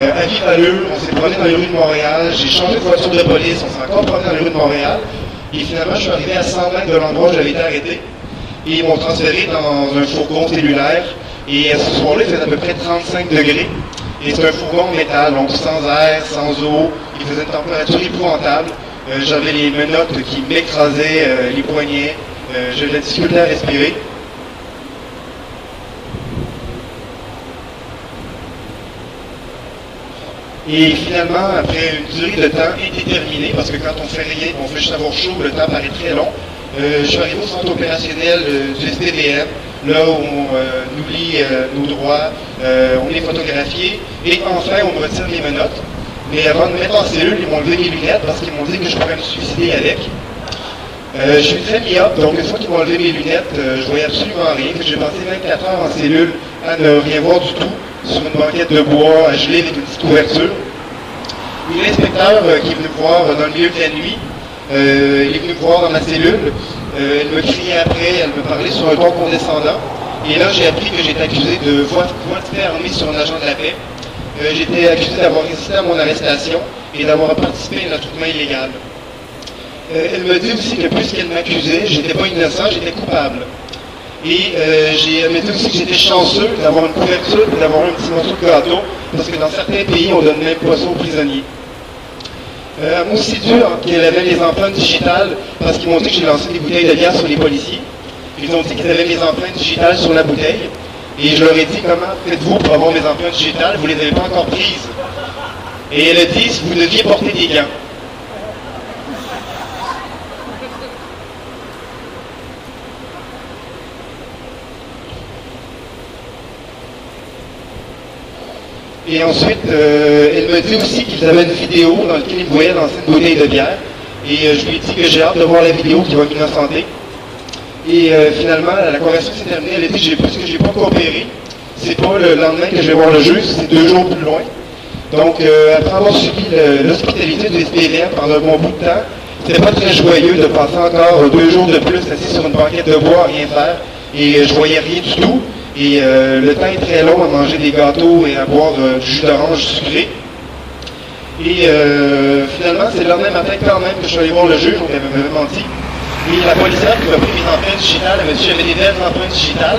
À Vivaleux, on s'est promené dans les rues de Montréal, j'ai changé de voiture de police, on s'est encore promené dans les rues de Montréal. Et finalement, je suis arrivé à 100 mètres de l'endroit où j'avais été arrêté. Et ils m'ont transféré dans un fourgon cellulaire. Et ce soir-là, il faisait à peu près 35 degrés. Et c'est un fourgon en métal, donc sans air, sans eau. Il faisait une température épouvantable. J'avais les menottes qui m'écrasaient les poignets. J'avais de la difficulté à respirer. Et finalement, après une durée de temps indéterminée, parce que quand on fait rien, on fait juste avoir chaud, le temps paraît très long, je suis arrivé au centre opérationnel du SPVM, là où on oublie nos droits, on est photographié, et enfin on me retire les menottes. Mais avant de me mettre en cellule, ils m'ont levé mes lunettes parce qu'ils m'ont dit que je pourrais me suicider avec. Je suis très myope, donc une fois qu'ils m'ont levé mes lunettes, je voyais absolument rien. J'ai passé 24 heures en cellule à ne rien voir du tout, sur une banquette de bois, à geler avec une petite couverture. Et l'inspecteur qui est venu me voir dans le milieu de la nuit, il est venu me voir dans ma cellule, elle me criait après, elle me parlait sur un ton condescendant. Et là, j'ai appris que j'étais accusé de voie de fait armée sur un agent de la paix. J'étais accusé d'avoir résisté à mon arrestation et d'avoir participé à un attroupement illégal. Elle me dit aussi que puisqu'elle m'accusait, j'étais pas innocent, j'étais coupable. Et elle m'a dit aussi que j'étais chanceux d'avoir une couverture et d'avoir un petit morceau de gâteau, parce que dans certains pays, on donne même pas ça aux prisonniers. Elle m'a aussi dit qu'elle avait les empreintes digitales, parce qu'ils m'ont dit que j'ai lancé des bouteilles de bière sur les policiers. Ils ont dit qu'ils avaient mes empreintes digitales sur la bouteille. Et je leur ai dit, comment faites-vous pour avoir mes empreintes digitales? Vous ne les avez pas encore prises. Et elle a dit, vous deviez porter des gants. Et ensuite, elle me dit aussi qu'ils avaient une vidéo dans laquelle ils me voyaient lancer une bouteille de bière. Et je lui ai dit que j'ai hâte de voir la vidéo qui va m'innocenter. Et finalement, la conversation s'est terminée. Elle a dit, puisque je n'ai pas coopéré, c'est pas le lendemain que je vais voir le juge, c'est 2 jours plus loin. Donc, après avoir subi l'hospitalité du SPVM pendant un bon bout de temps, c'était pas très joyeux de passer encore 2 jours de plus assis sur une banquette de bois à rien faire. Et je voyais rien du tout. Et le temps est très long à manger des gâteaux et à boire du jus d'orange sucré. Et finalement, c'est le lendemain matin quand même que je suis allé voir le juge, donc elle m'avait menti. Et la policière qui m'a pris mes empreintes digitales, elle m'a dit que j'avais des belles empreintes digitales.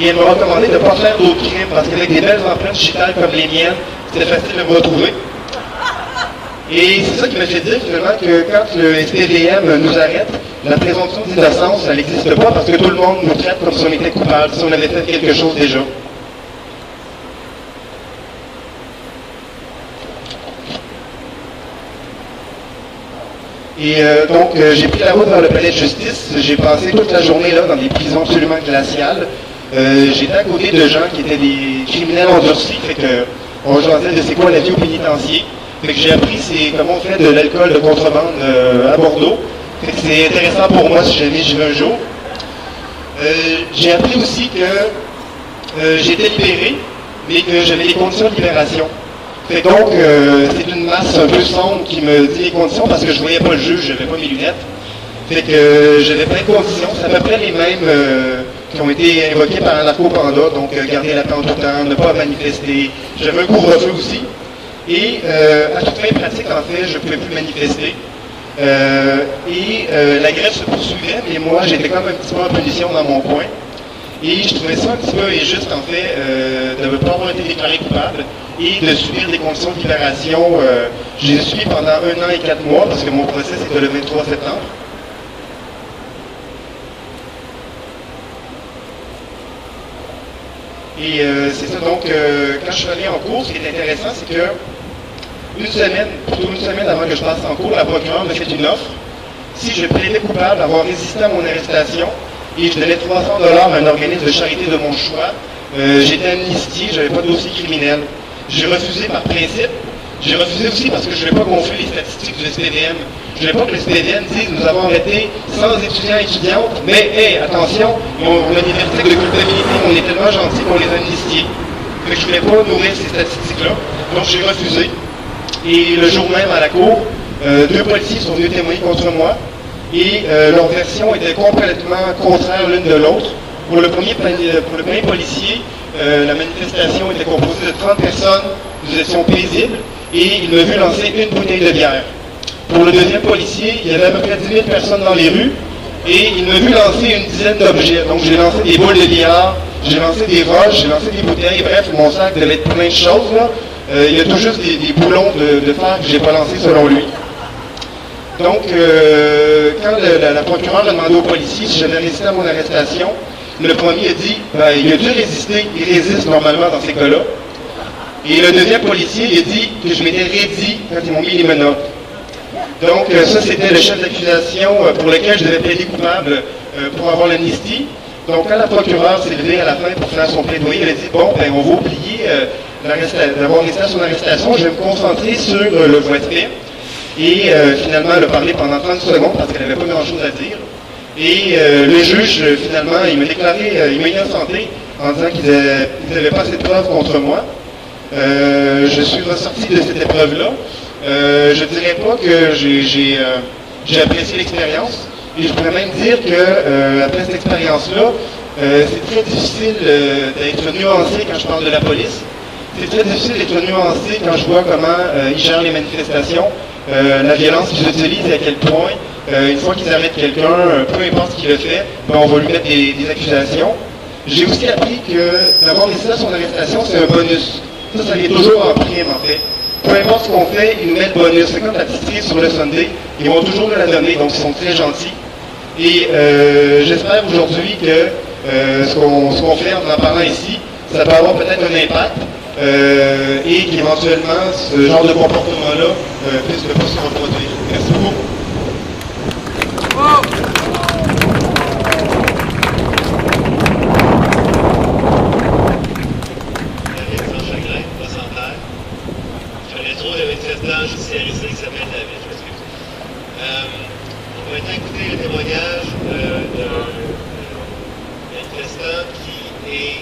Et elle m'a recommandé de ne pas faire d'autres crimes, parce qu'avec des belles empreintes digitales comme les miennes, c'était facile de me retrouver. Et c'est ça qui m'a fait dire finalement que quand le SPVM nous arrête, la présomption d'innocence, elle n'existe pas parce que tout le monde nous traite comme si on était coupable, si on avait fait quelque chose déjà. Et donc, j'ai pris la route vers le palais de justice. J'ai passé toute la journée là dans des prisons absolument glaciales. J'étais à côté de gens qui étaient des criminels endurcis, fait que on jasait de c'est quoi la vie au pénitencier. Fait que j'ai appris comment on fait de l'alcool de contrebande à Bordeaux. Fait que c'est intéressant pour moi si jamais j'y vais un jour. J'ai appris aussi que j'étais libéré, mais que j'avais des conditions de libération. Fait donc, c'est une masse un peu sombre qui me dit les conditions parce que je voyais pas le juge, j'avais pas mes lunettes. Fait que j'avais plein de conditions, c'est à peu près les mêmes qui ont été invoquées par un narco-panda, donc garder la paix en tout temps, ne pas manifester. J'avais un couvre-feu aussi. Et à toute fin pratique, en fait, je ne pouvais plus manifester. La grève se poursuivait, mais moi, j'étais quand même un petit peu en punition dans mon coin. Et je trouvais ça un petit peu injuste, en fait, de ne pas avoir été déclaré coupable et de subir des conditions de libération. J'ai suivi pendant 1 an et 4 mois, parce que mon procès, c'était le 23 septembre. Et c'est ça, donc, quand je suis allé en cours, ce qui est intéressant, c'est que plutôt une semaine avant que je passe en cours, la procureure m'a fait une offre. Si je plaidais coupable d'avoir résisté à mon arrestation et je donnais 300 $ à un organisme de charité de mon choix, j'étais amnistié, je n'avais pas de dossier criminel. J'ai refusé par principe. J'ai refusé aussi parce que je ne voulais pas gonfler les statistiques du SPVM. Je ne voulais pas que le SPVM dise nous avons arrêté 100 étudiants et étudiantes, mais hey, attention, on a des vertiges de culpabilité, on est tellement gentils qu'on les a amnistiés. Je ne voulais pas nourrir ces statistiques-là, donc j'ai refusé. Et le jour même à la cour, 2 policiers sont venus témoigner contre moi et leur version était complètement contraire l'une de l'autre. Pour le premier policier, la manifestation était composée de 30 personnes nous étions paisibles, et il m'a vu lancer une bouteille de bière. Pour le deuxième policier, il y avait à peu près 10 000 personnes dans les rues, et il m'a vu lancer une dizaine d'objets. Donc j'ai lancé des boules de billard, j'ai lancé des roches, j'ai lancé des bouteilles, bref, mon sac devait être plein de choses, là. Il y a tout juste des boulons de fer que je n'ai pas lancés selon lui. Donc, quand la procureure a demandé aux policiers si j'avais résisté à mon arrestation, le premier a dit ben, il a dû résister, il résiste normalement dans ces cas-là. Et le deuxième policier il a dit que je m'étais raidi quand ils m'ont mis les menottes. Donc, ça, c'était le chef d'accusation pour lequel je devais plaider coupable pour avoir l'amnistie. Donc, quand la procureure s'est levée à la fin pour faire son plaidoyer, elle a dit bon, ben, on va oublier d'avoir résisté à son arrestation, je vais me concentrer sur le voie de fait. Et finalement, elle a parlé pendant 30 secondes parce qu'elle n'avait pas grand-chose à dire. Et le juge, finalement, il m'a déclaré, il m'a innocenté en disant qu'ils n'avaient pas assez de preuves contre moi. Je suis ressorti de cette épreuve-là. Je ne dirais pas que j'ai apprécié l'expérience. Et je pourrais même dire que après cette expérience-là, c'est très difficile d'être nuancé quand je parle de la police. C'est très difficile d'être nuancé quand je vois comment ils gèrent les manifestations. La violence qu'ils utilisent et à quel point, une fois qu'ils arrêtent quelqu'un, peu importe ce qu'il a fait, ben on va lui mettre des accusations. J'ai aussi appris que d'avoir réussi à son arrestation, c'est un bonus. Ça vient toujours en prime, en fait. Peu importe ce qu'on fait, ils nous mettent bonus. C'est comme la petite cerise sur le Sunday, ils vont toujours nous la donner, donc ils sont très gentils. Et j'espère aujourd'hui que ce qu'on fait en parlant ici, ça peut avoir peut-être un impact. Et qu'éventuellement, ce genre de comportement-là puisse ne pas se reproduire. Merci beaucoup. Alexandre Chagrin, Placentaire. Je connais trop de manifestants judiciarisés qui s'appellent David, je m'excuse. On va maintenant écouter le témoignage d'un manifestant qui est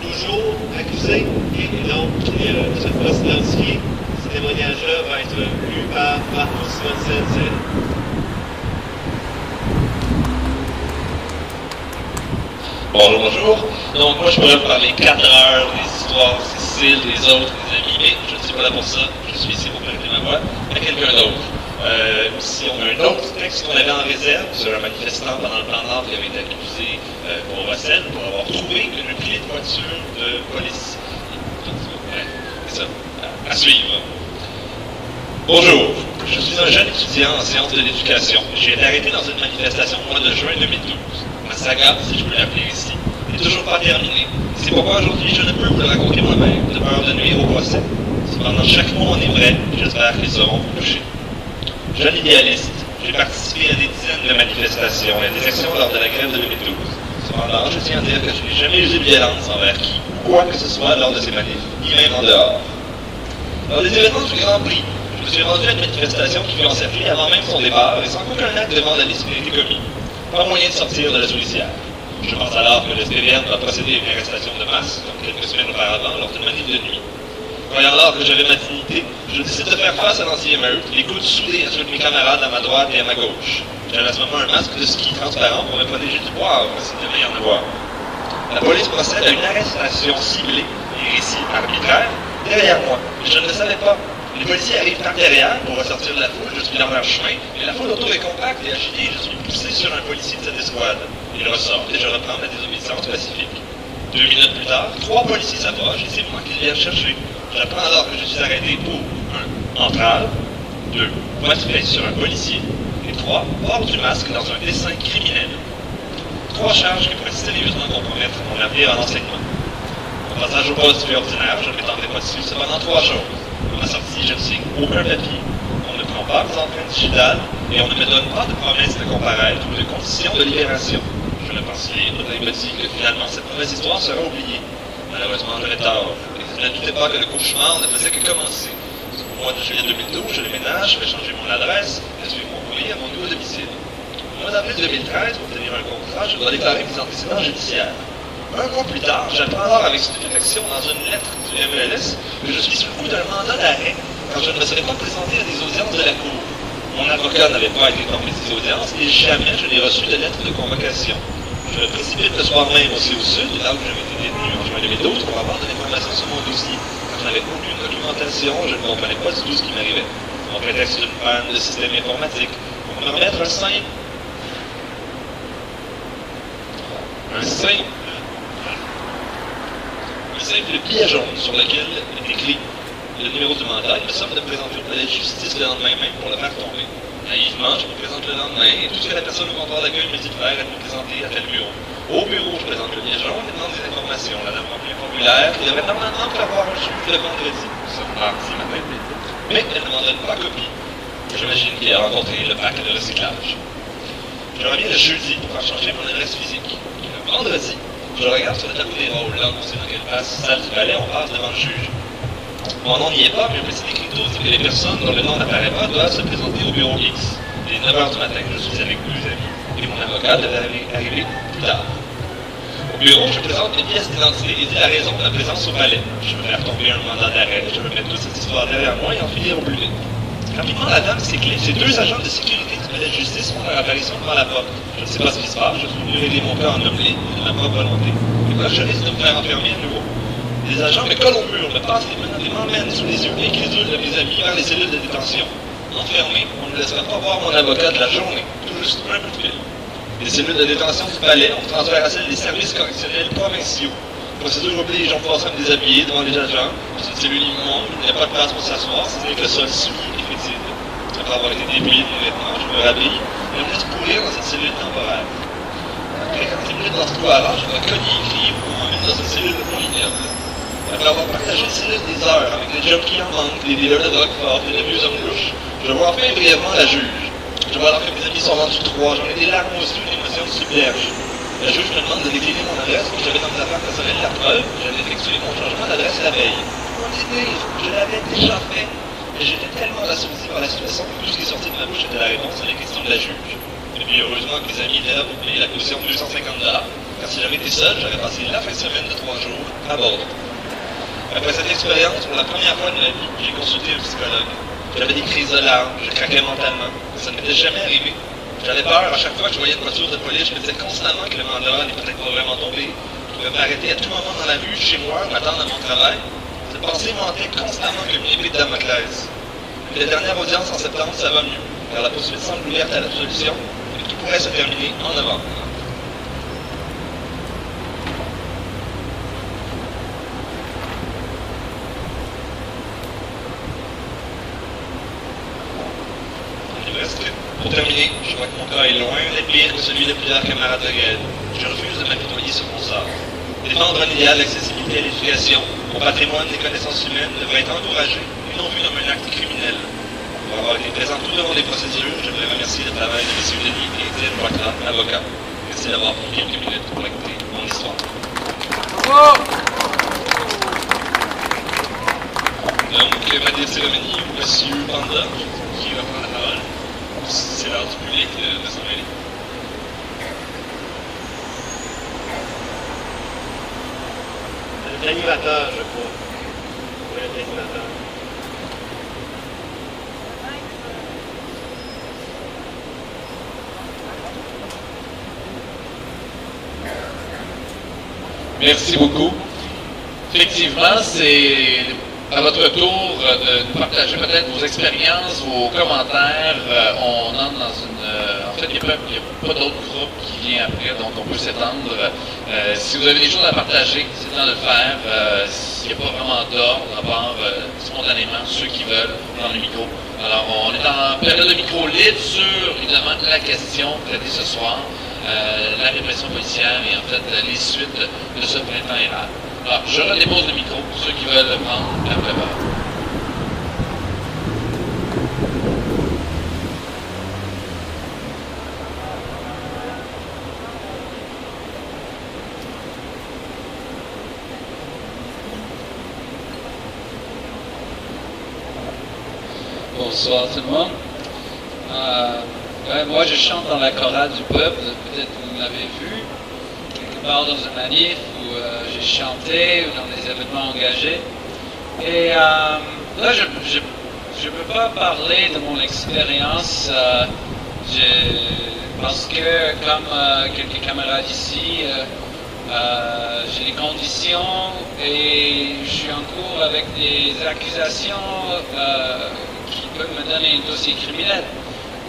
toujours accusé et donc ne souhaite pas s'identifier. Ce témoignage-là va être lu par Marco Simonsen. Bonjour. Donc moi je pourrais vous parler 4 heures des histoires de Cécile, des autres, des amis, mais je ne suis pas là pour ça. Je suis ici pour prêter ma voix à quelqu'un d'autre. Ici on a un autre texte qu'on avait en réserve sur un manifestant pendant le plan Nord qui avait été accusé pour recel, pour avoir trouvé une clé de voiture de police. C'est ça, à suivre. Bonjour, je suis un jeune étudiant en sciences de l'éducation. J'ai été arrêté dans une manifestation au mois de juin 2012. Ma saga, si je peux l'appeler ici, n'est toujours pas terminée. C'est pourquoi aujourd'hui je ne peux vous le raconter moi-même, de peur de nuire au procès. Cependant, chaque mot en est vrai, j'espère qu'ils sauront vous toucher. Jeune idéaliste, j'ai participé à des dizaines de manifestations et à des actions lors de la grève de 2012. Cependant, je tiens à dire que je n'ai jamais usé de violence envers qui ou quoi que ce soit lors de ces manifs, ni même en dehors. Lors des événements du Grand Prix, je me suis rendu à une manifestation qui fut encerclée avant même son départ et sans qu'aucun acte de vandalisme ait été commis. Pas moyen de sortir de la souricière. Je pense alors que le SPVM va procéder à une arrestation de masse, comme quelques semaines auparavant, lors d'une manif de nuit. Croyant alors que j'avais ma dignité, je décide de faire face à l'anti-émeute, les coudes soudés à ceux de mes camarades à ma droite et à ma gauche. J'avais à ce moment un masque de ski transparent pour me protéger du poivre, s'il devait y en avoir. La police procède à une arrestation ciblée et ici arbitraire derrière moi, mais je ne le savais pas. Les policiers arrivent par derrière pour ressortir de la foule, je suis dans leur chemin, et la foule autour est compacte et agitée, je suis poussé sur un policier de cette escouade. Il ressort et je reprends ma désobéissance pacifique. 2 minutes plus tard, 3 policiers s'approchent et c'est moi qu'ils viennent chercher. J'apprends alors que je suis arrêté pour 1. Entrave, 2. Voie de fait sur un policier, et 3. Port du masque dans un dessin criminel. 3 charges qui pourraient sérieusement compromettre mon avenir en enseignement. Au passage au poste ordinaire, je ne m'étendrai pas dessus, cependant 3 choses. À ma sortie, je ne signe aucun papier. On ne prend pas mes empreintes digitales et on ne me donne pas de promesse de comparaître ou de conditions de libération. Je ne pense libre et me dis que finalement cette mauvaise histoire sera oubliée. Malheureusement, j'aurais tort. Et je ne doutais pas que le cauchemar ne faisait que commencer. Au mois de juillet 2012, je déménage, je vais changer mon adresse et suivre mon courrier à mon nouveau domicile. Au mois d'avril 2013, pour obtenir un contrat, je dois déclarer mes antécédents judiciaires. Un mois plus tard, j'apprends alors avec stupéfaction dans une lettre du MLS que je suis sous le coup d'un mandat d'arrêt quand je ne me serais pas présenté à des audiences de la Cour. Mon avocat n'avait pas été informé de ces audiences et jamais je n'ai reçu de lettre de convocation. Je me précipite le soir même aussi au sud, là où j'avais été détenu en juin 2012 pour avoir de l'information sur mon dossier. Quand je n'avais aucune documentation, je ne comprenais pas du tout ce qui m'arrivait. En prétexte d'une panne de système informatique. On va remettre un simple billet jaune sur lequel est écrit le numéro du mandat. Il me semble de me présenter au palais de justice le lendemain même pour le faire tomber. Naïvement, je me présente le lendemain et tout ce que la personne au comptoir d'accueil me dit de faire est de me présenter à tel bureau. Au bureau, je présente le billet jaune et demande des informations. La dame remplit un formulaire qui devrait normalement prévoir un suivi le vendredi. Ça mardi matin. Mais elle ne demanderait pas copie. J'imagine qu'il a rencontré le pack de recyclage. Je reviens le jeudi pour faire changer mon adresse physique. Le vendredi, je regarde sur le tableau des rôles. Là, on sait dans quelle salle du palais on passe devant le juge. Mon nom n'y est pas, mais un petit écriteau dit que les personnes dont le nom n'apparaît pas doivent se présenter au bureau X. Il est 9h du matin, je suis avec 2 amis. Et mon avocat devait arriver plus tard. Au bureau, je présente une pièce d'identité et dis la raison de ma présence au palais. Je veux faire tomber un mandat d'arrêt, je veux mettre toute cette histoire derrière moi et en finir au plus vite. Rapidement, la dame s'éclipse et 2 agents de sécurité du palais de justice font leur apparition devant la porte. Je ne sais pas ce qui se passe, je suis venu régler mon cas en homme libre de ma propre volonté. Et là, je risque de me faire enfermer à nouveau. Les agents me collent au mur, me passent les mains et m'emmènent sous les yeux incrédules de mes amis vers les cellules de détention. Enfermé, on ne laissera pas voir mon avocat de la journée, tout juste un bout de fil. Les cellules de détention du palais ont transféré à celles des services correctionnels provinciaux. Procédure oblige, on passe à me déshabiller devant les agents. C'est une cellule immonde, il n'y a pas de place pour s'asseoir, c'est que le sol souillé et fétide. Après avoir été débrouillé de mes vêtements, je me rhabille et on me laisse pourrir dans cette cellule temporaire. Après 40 minutes dans ce couloir, je dois cogner et crier pour m'emmener dans une cellule de mon ignoble. Après avoir partagé une cellule des heures avec des junkies en manque, des dealers de drogue forte et de vieux hommes louches, je vois enfin brièvement la juge. Je vois alors que mes amis sont rendus 3, j'en ai des larmes aux yeux, l'émotion me submerge. Le juge me demande de décliner mon adresse, que j'avais dans mes affaires personnelles la preuve, j'avais effectué mon changement d'adresse la veille. Comment dire, je l'avais déjà fait. Et j'étais tellement assourdi par la situation que tout ce qui est sorti de ma bouche était la réponse à la question de la juge. Et puis heureusement que mes amis étaient là pour payer la caution de 250 $, car si j'avais été seul, j'aurais passé la fin de semaine de 3 jours à Bordeaux. Après cette expérience, pour la première fois de ma vie, j'ai consulté un psychologue. J'avais des crises de larmes, je craquais mentalement. Ça ne m'était jamais arrivé. J'avais peur, à chaque fois que je voyais une voiture de police, je me disais constamment que le mandat n'est peut-être pas vraiment tombé. Je pouvais m'arrêter à tout moment dans la rue, chez moi, m'attendre à mon travail. Cette pensée montait constamment comme une épée de Damoclès. La dernière audience en septembre, ça va mieux, car la poursuite semble ouverte à l'absolution et tout pourrait se terminer en novembre. Pour terminer, je vois que mon cas est loin d'être pire que celui de plusieurs camarades de guerre. Je refuse de m'apitoyer sur mon sort. Défendre un idéal d'accessibilité à l'éducation, au patrimoine des connaissances humaines devrait être encouragé et non vu comme un acte criminel. Pour avoir été présent tout au long des procédures, je voudrais remercier le travail de M. Denis et Étienne Poitras, avocat. Merci d'avoir pris quelques minutes pour écouter mon histoire. Bravo! Donc, ma cérémonie, M. Panda, qui va prendre la parole. C'est l'heure du public de s'en mêler. L'animateur, je crois. Oui, l'animateur. Merci beaucoup. Effectivement, c'est à votre tour de partager peut-être vos expériences, vos commentaires. On entre dans une... en fait, il n'y a pas d'autres groupes qui viennent après, donc on peut s'étendre. Si vous avez des choses à partager, c'est le temps de le faire. S'il n'y a pas vraiment d'ordre, à part spontanément ceux qui veulent prendre le micro. Alors, on est en période de micro libre sur, évidemment, la question traitée ce soir, la répression policière et en fait les suites de ce printemps érable. Alors, je redépose le micro pour ceux qui veulent le prendre la préparer. Bonsoir tout le monde. Moi, je chante dans la chorale du peuple, peut-être vous l'avez vu, quelque part dans une manif où j'ai chanté ou dans des événements engagés. Et là, je ne peux pas parler de mon expérience parce que, comme quelques camarades ici, j'ai des conditions et je suis en cours avec des accusations qui peuvent me donner un dossier criminel.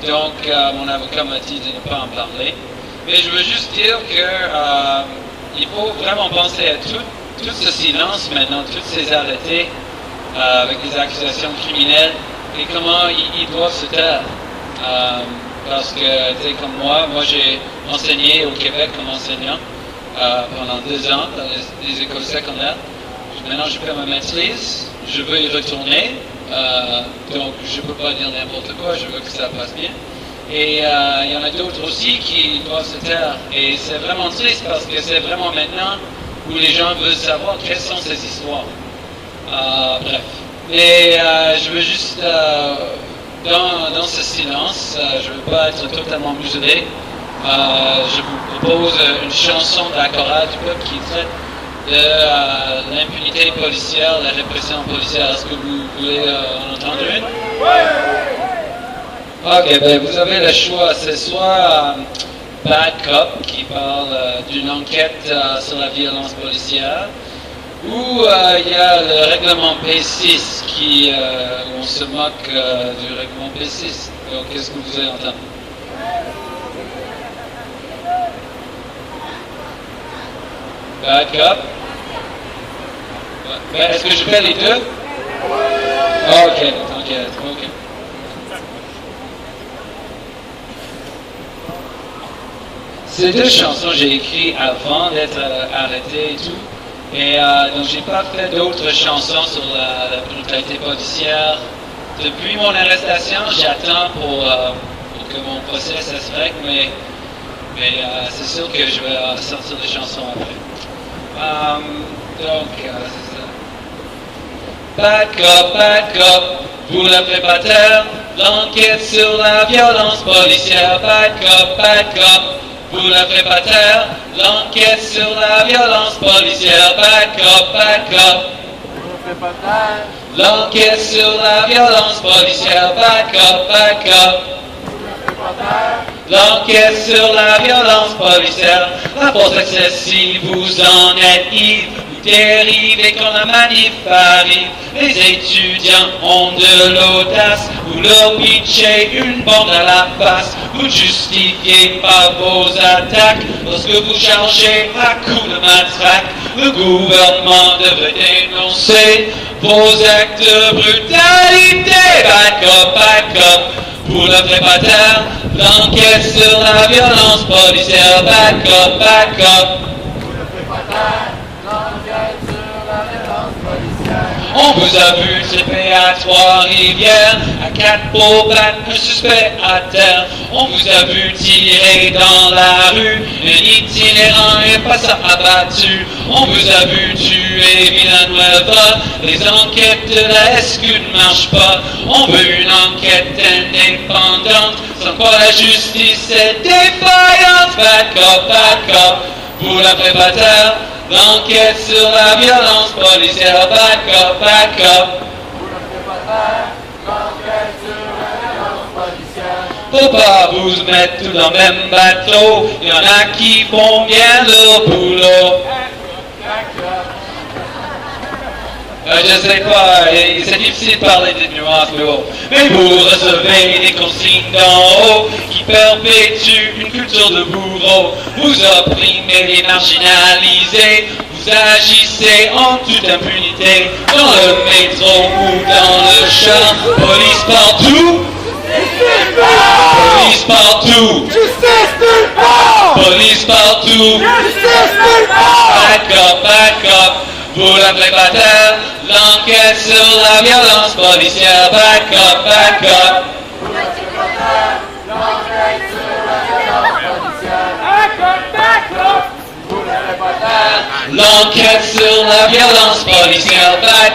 Donc, mon avocat m'a dit de ne pas en parler. Mais je veux juste dire que il faut vraiment penser à tout ce silence maintenant, tous ces arrêtés avec des accusations criminelles et comment ils doivent se taire. Parce que, tu sais, comme moi j'ai enseigné au Québec comme enseignant pendant 2 ans dans les écoles secondaires. Maintenant, je fais ma maîtrise, je veux y retourner, donc je ne peux pas dire n'importe quoi, je veux que ça passe bien. Et il y en a d'autres aussi qui doivent se taire. Et c'est vraiment triste parce que c'est vraiment maintenant où les gens veulent savoir quelles sont ces histoires. Bref. Et je veux juste, dans ce silence, je ne veux pas être totalement muselé. Je vous propose une chanson de la chorale du peuple qui traite de l'impunité policière, la répression policière. Est-ce que vous voulez en entendre une? Ok, ben vous avez le choix. C'est soit Bad Cop qui parle d'une enquête sur la violence policière, ou il y a le règlement P6 où on se moque du règlement P6. Donc qu'est-ce que vous allez entendre? Bad Cop. Ben, est-ce que je fais les deux? Ok, t'inquiète, ok. Ces 2 chansons, j'ai écrit avant d'être arrêté et tout. Et donc, j'ai pas fait d'autres chansons sur la brutalité policière. Depuis mon arrestation, j'attends pour que mon procès ça se règle, mais c'est sûr que je vais sortir des chansons après. Donc, c'est ça. Bad cop, vous ne ferez pas taire. L'enquête sur la violence policière. Bad cop, vous ne ferez pas taire. L'enquête sur la violence policière. Bad cop, vous ne ferez pas taire. L'enquête sur la violence policière. Bad cop, vous ne ferez pas taire. L'enquête sur la violence policière. La force excessive, vous en êtes ivre. Dérivez quand la manif arrive. Les étudiants ont de l'audace. Vous leur pitchez une bande à la face. Vous justifiez par vos attaques lorsque vous chargez à coups de matraque. Le gouvernement devrait dénoncer vos actes de brutalité. Bad cop, vous ne ferez pas taire. L'enquête sur la violence policière. Bad cop, vous ne ferez pas taire. On vous a vu tripper à Trois-Rivières, à 4 pour battre un suspect à terre. On vous a vu tirer dans la rue, un itinérant et passant abattu. On vous a vu tuer Villanueva, les enquêtes de la SQ ne marchent pas. On veut une enquête indépendante, sans quoi la justice est défaillante. Bad cop, vous la ferez pas taire. L'enquête sur la violence policière. Bad cop, vous ne ferez pas taire. L'enquête sur la violence policière. Faut pas vous mettre tous dans le même bateau. Il y en a qui font bien leur boulot. Je sais pas, c'est difficile de parler des nuances, mais vous recevez des consignes d'en haut qui perpétuent une culture de bourreau. Vous opprimez les marginalisés, vous agissez en toute impunité. Dans le métro ou dans le char, police partout. Police partout. Police partout. Bad cop, vous la ferez pas taire. L'enquête sur la violence policière. Bad cop, vous ne ferez pas taire. L'enquête sur la violence policière. Vous ne ferez pas taire. L'enquête sur la violence policière. Bad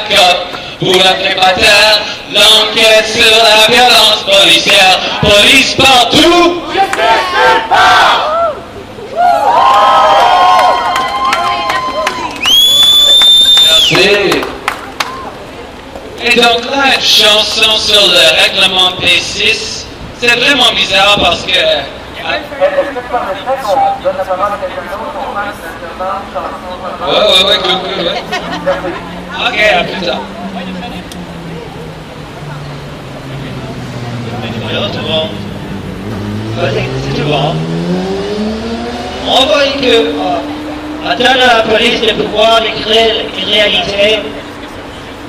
cop, vous ne ferez pas taire. L'enquête sur la violence policière. Police partout. Justice nulle part. Et donc là, une chanson sur le règlement P6, c'est vraiment bizarre parce que Ouais, cool, ouais. Ok, à plus tard. Bonjour tout le monde. C'est tout bon. On voit que attendre à la police le pouvoir de créer une réalité.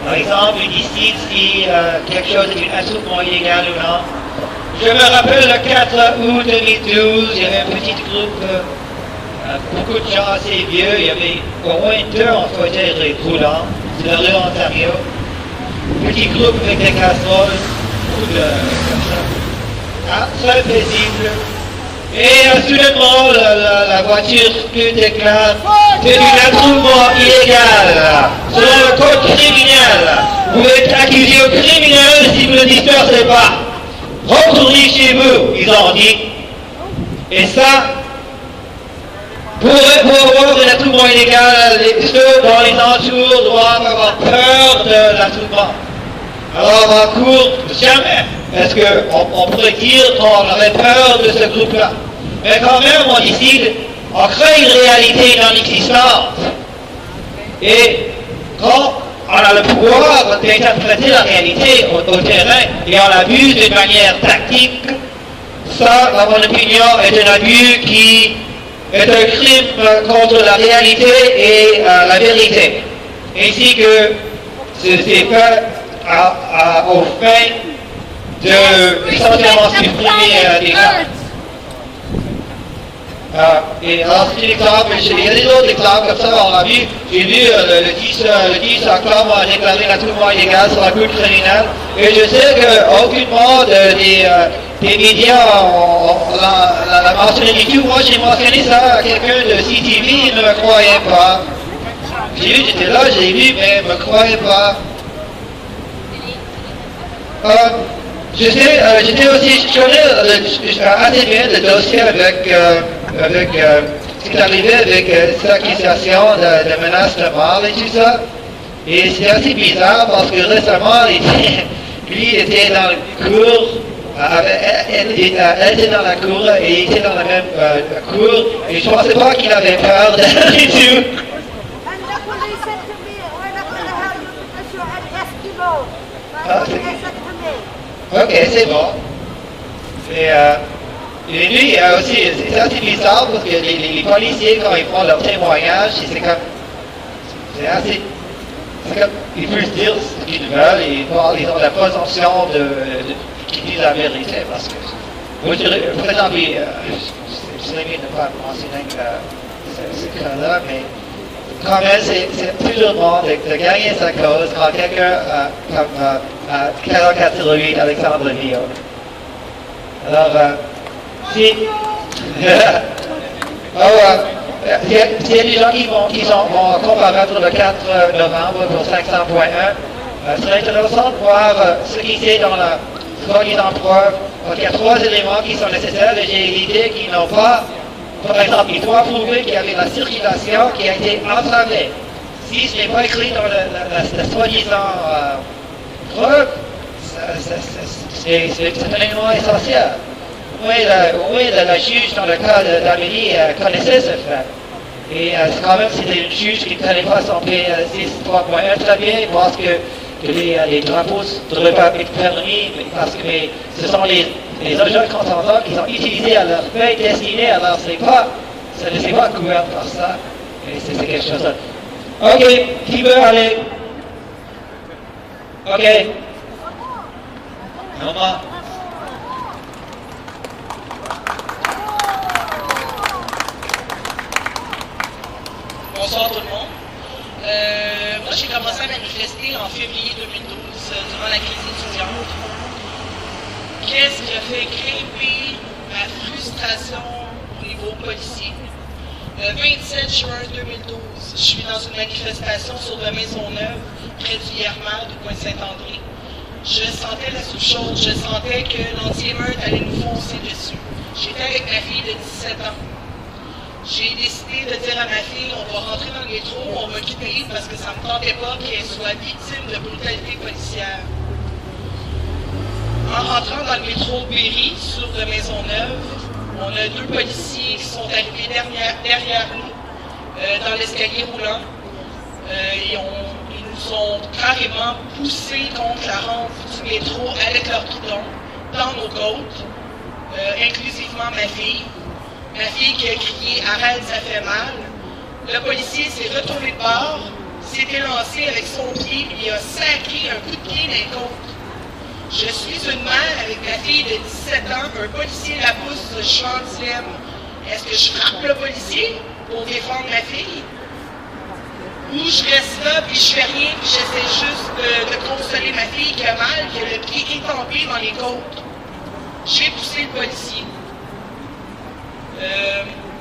Par exemple, il décide si quelque chose est un attroupement illégal ou non. Je me rappelle le 4 août 2012, il y avait un petit groupe, beaucoup de gens assez vieux, il y avait au moins 2 en fauteuil roulant, c'est la rue Ontario. Petit groupe avec des casseroles, beaucoup de comme ça. Ah, très paisible. Et soudainement, la voiture déclare c'est un attroupement illégal. Selon le code criminel, vous êtes accusé au criminel si vous ne dispersez pas. Retournez chez vous, ils ont dit. Et ça, pour avoir un attroupement illégal, ceux dans les entours doivent avoir peur de l'attroupement. Alors en cours, jamais est-ce qu'on pourrait dire qu'on aurait peur de ce groupe-là. Mais quand même, on décide, on crée une réalité non existante. Et quand on a le pouvoir d'interpréter la réalité au terrain et on l'abuse d'une manière tactique, ça, dans mon opinion, est un abus qui est un crime contre la réalité et la vérité. Ainsi que c'est fait au fin de essentiellement supprimer des gens. Et alors c'est un exemple, il y a des autres exemples comme ça, on a vu, j'ai vu le 10 octobre, on a déclaré l'attroupement illégal sur la cour criminelle, et je sais qu'aucunement des médias l'a mentionné du tout. Moi j'ai mentionné ça à quelqu'un de CTV, il ne me croyait pas. J'ai vu, j'étais là, j'ai vu, mais il ne me croyait pas. Je sais, je connais assez bien le dossier avec ce qui est arrivé avec cette accusation de menace de mort et tout ça. Et c'est assez bizarre parce que récemment, lui était dans la cour, elle était dans la cour et il était dans la même cour. Et je ne pensais pas qu'il avait peur de rien du tout. Ok, c'est bon. Et lui aussi, c'est assez bizarre parce que les policiers, quand ils font leur témoignage, c'est comme. C'est assez. C'est comme. Ils peuvent dire ce qu'ils veulent et ils ont la présomption qu'ils disent la vérité parce que. Moi, je par exemple, je serais mieux de ne pas mentionner ce cas-là, mais. Quand même, c'est toujours bon de gagner sa cause quand quelqu'un comme 4408 Alexandre Lio. Alors, s'il y a des gens qui vont comparaître le 4 novembre pour 500.1, ce serait intéressant de voir ce qui c'est dans la soi-disant preuve. Donc, il y a 3 éléments qui sont nécessaires et j'ai l'idée qu'ils n'ont pas. Par exemple, il doit prouver qu'il y avait la circulation qui a été entravée. Si ce n'est pas écrit dans la soi-disant preuve, c'est un élément essentiel. Au moins, la juge, dans le cas d'Amélie, connaissait ce fait. Et quand même, c'était une juge qui ne connaît pas son P6 3.1 très bien, parce que les drapeaux ne devraient pas être permis, parce que ce sont les agents contendants qui sont utilisés à leur fin destinée, alors ça ne s'est pas couvert par ça. Et c'est quelque chose d'autre. Ok, qui veut aller? Ok. Maman. Bonsoir tout le monde. Moi, j'ai commencé à manifester en février 2012, durant la crise étudiante. Qu'est-ce qui a fait grimper ma frustration au niveau policier? Le 27 juin 2012, je suis dans une manifestation sur la Maisonneuve, près du Yermar, du coin Saint-André. Je sentais la sous-chose, je sentais que l'anti-émeute allait nous foncer dessus. J'étais avec ma fille de 17 ans. J'ai décidé de dire à ma fille, on va rentrer dans le métro, on va quitter parce que ça ne me tentait pas qu'elle soit victime de brutalité policière. En rentrant dans le métro Berry, sur de Maisonneuve, On a 2 policiers qui sont arrivés derrière nous dans l'escalier roulant. Ils nous ont carrément poussés contre la rampe du métro avec leur guidon dans nos côtes, inclusivement ma fille. Ma fille qui a crié « Arrête, ça fait mal ». Le policier s'est retourné de bord, s'est élancé avec son pied et a sacré un coup de pied dans les côtes. Je suis une mère avec ma fille de 17 ans, un policier la pousse sur le champ de dilemme. Est-ce que je frappe le policier pour défendre ma fille? Ou je reste là, puis je fais rien, puis j'essaie juste de consoler ma fille qui a mal, qui a le pied étampé dans les côtes. J'ai poussé le policier.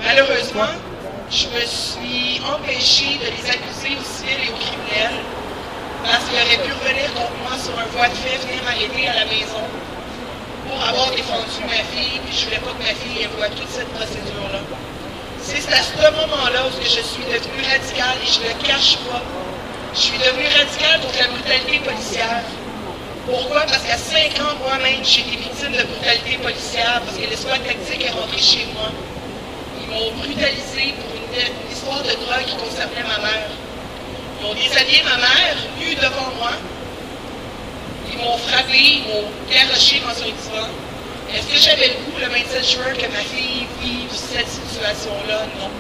Malheureusement, je me suis empêché de les accuser aux civils et aux criminels parce qu'ils auraient pu revenir contre moi sur un voie de fait, venir m'arrêter à la maison pour avoir défendu ma fille, puis je ne voulais pas que ma fille voie toute cette procédure-là. C'est à ce moment-là où je suis devenue radicale et je ne le cache pas. Je suis devenue radicale contre la brutalité policière. Pourquoi? Parce qu'à 5 ans, moi-même, j'ai été victime de brutalité policière parce que l'escouade tactique est rentré chez moi. Ils m'ont brutalisé pour une histoire de drogue qui concernait ma mère. Ils ont déshabillé ma mère, nue devant moi. Ils m'ont frappé, ils m'ont garoché dans un divan. Est-ce que j'avais le goût, le 27 juin, que ma fille vive cette situation-là? Non.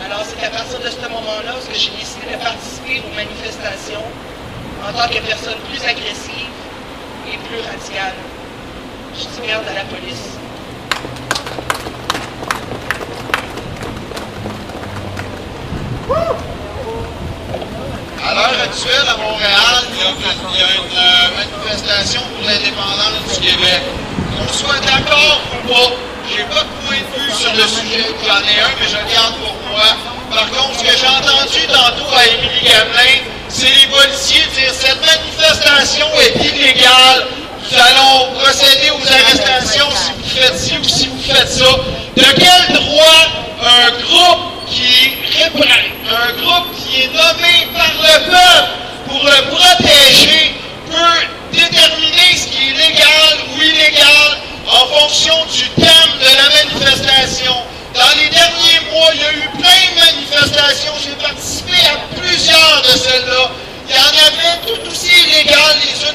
Alors, c'est à partir de ce moment-là que j'ai décidé de participer aux manifestations en tant que personne plus agressive et plus radicale. Je dis merde à la police. À l'heure actuelle, à Montréal, il y a une manifestation pour l'indépendance du Québec. Qu'on soit d'accord ou pas, j'ai pas de point de vue sur le sujet. J'en ai un, mais je le garde pour moi. Par contre, ce que j'ai entendu tantôt à Émilie Gamelin, c'est les policiers dire cette manifestation est illégale. Nous allons procéder aux arrestations si vous faites ci ou si vous faites ça. De quel droit un groupe qui est nommé par le peuple pour le protéger peut déterminer ce qui est légal ou illégal en fonction du thème de la manifestation? Dans les derniers mois, il y a eu plein de manifestations. J'ai participé à plusieurs de celles-là. Il y en avait tout aussi illégales les unes